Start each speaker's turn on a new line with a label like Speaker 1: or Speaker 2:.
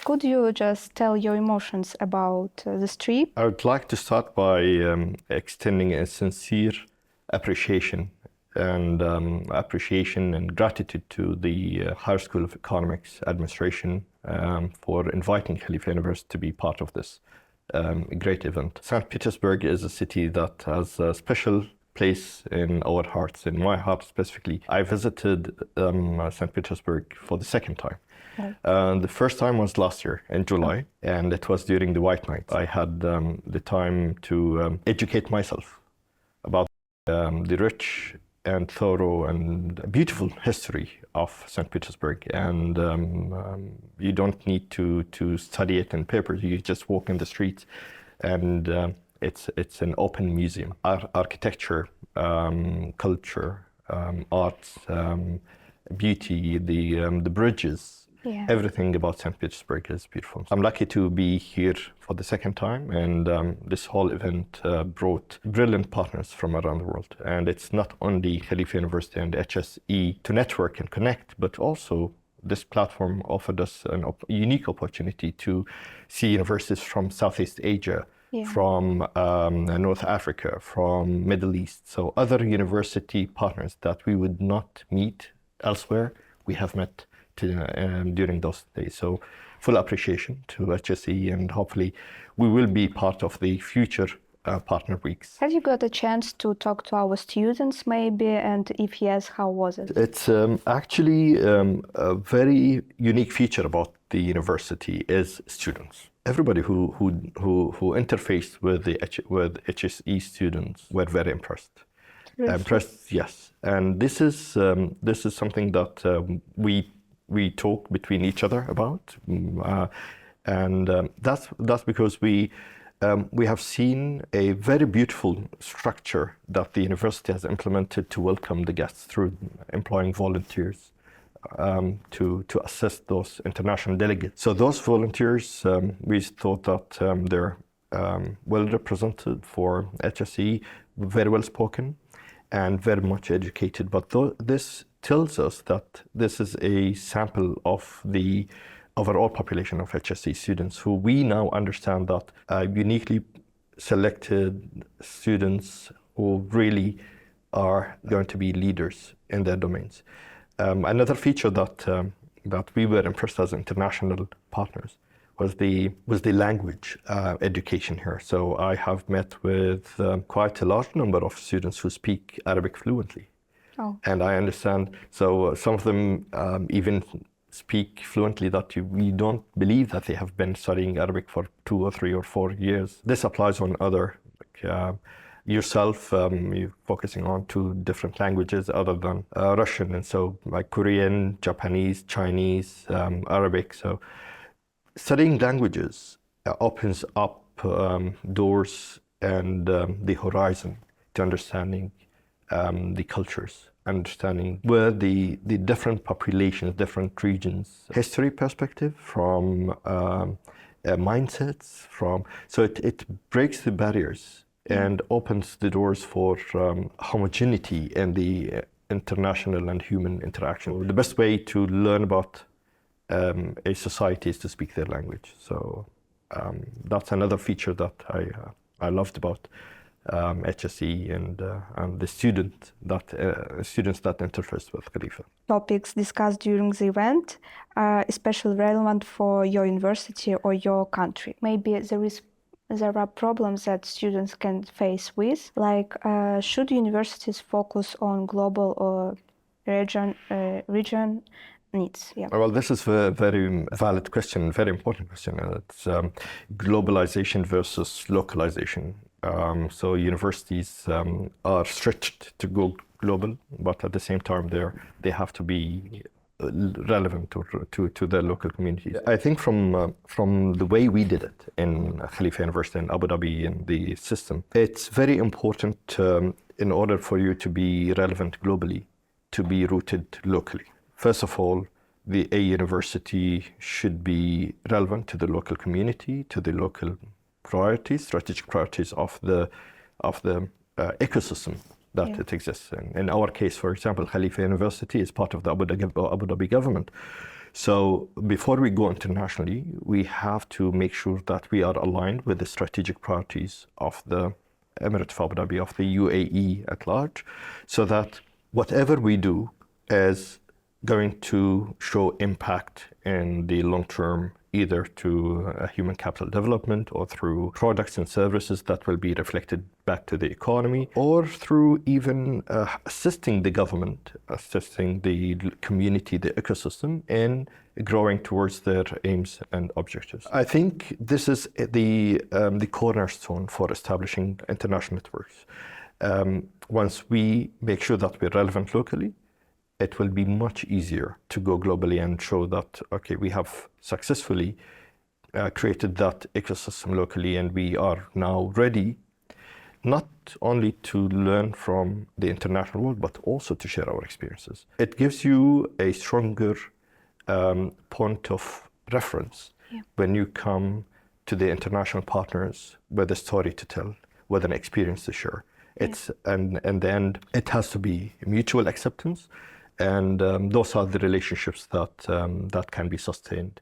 Speaker 1: Could you just tell your emotions about this trip?
Speaker 2: I would like to start by extending a sincere appreciation and gratitude to the Higher School of Economics Administration for inviting Khalifa University to be part of this great event. Saint Petersburg is a city that has a special place in our hearts, in my heart specifically. I visited Saint Petersburg for the second time. The first time was last year in July, and it was during the White Night. I had the time to educate myself about the rich and thorough and beautiful history of St. Petersburg. And you don't need to study it in papers. You just walk in the streets, and it's an open museum. Architecture, culture, arts, beauty, the bridges.
Speaker 1: Yeah.
Speaker 2: Everything about St. Petersburg is beautiful. I'm lucky to be here for the second time, and this whole event brought brilliant partners from around the world. And it's not only Khalifa University and HSE to network and connect, but also this platform offered us a unique opportunity to see universities from Southeast Asia, from North Africa, from Middle East. So other university partners that we would not meet elsewhere, we have met during those days. So full appreciation to HSE, and hopefully we will be part of the future partner weeks.
Speaker 1: Have you got a chance to talk to our students maybe, and if yes, how was it?
Speaker 2: It's actually a very unique feature about the university is students. Everybody who interfaced with HSE students were very impressed.
Speaker 1: Really?
Speaker 2: Impressed, yes. And this is something that we talk between each other about, and that's because we have seen a very beautiful structure that the university has implemented to welcome the guests through employing volunteers to assist those international delegates. So those volunteers, we thought that they're well represented for HSE, very well spoken, and very much educated. But this tells us that this is a sample of the overall population of HSE students, who we now understand that uniquely selected students who really are going to be leaders in their domains. Another feature that we were impressed as international partners was the language education here. So I have met with quite a large number of students who speak Arabic fluently.
Speaker 1: Oh.
Speaker 2: And I understand, so some of them even speak fluently that we don't believe that they have been studying Arabic for 2 or 3 or 4 years. This applies on other, yourself, you're focusing on 2 different languages other than Russian, and so like Korean, Japanese, Chinese, Arabic. So studying languages opens up doors and the horizon to understanding the cultures, understanding where the different populations, different regions, history perspective, from mindsets, so it breaks the barriers and opens the doors for homogeneity in the international and human interaction. The best way to learn about a society is to speak their language. So that's another feature that I loved about HSE and the students that interface with Khalifa.
Speaker 1: Topics discussed during the event are especially relevant for your university or your country. Maybe there are problems that students can face with, like should universities focus on global or region needs? Yeah.
Speaker 2: Well, this is a very valid question, very important question. It's globalization versus localization. So universities are stretched to go global, but at the same time they have to be relevant to their local communities. I think from the way we did it in Khalifa University in Abu Dhabi, in the system, it's very important in order for you to be relevant globally, to be rooted locally. First of all, a university should be relevant to the local community, to the local priorities, strategic priorities of the ecosystem that
Speaker 1: Yeah.
Speaker 2: it exists. In our case, for example, Khalifa University is part of the Abu Dhabi government. So before we go internationally, we have to make sure that we are aligned with the strategic priorities of the Emirate of Abu Dhabi, of the UAE at large, so that whatever we do is going to show impact in the long term, either to human capital development or through products and services that will be reflected back to the economy, or through even assisting the government, assisting the community, the ecosystem in growing towards their aims and objectives. I think this is the cornerstone for establishing international networks. Once we make sure that we're relevant locally, it will be much easier to go globally and show that, okay, we have successfully created that ecosystem locally, and we are now ready not only to learn from the international world, but also to share our experiences. It gives you a stronger point of reference when you come to the international partners with a story to tell, with an experience to share. It's and in the end, it has to be mutual acceptance. And those are the relationships that can be sustained.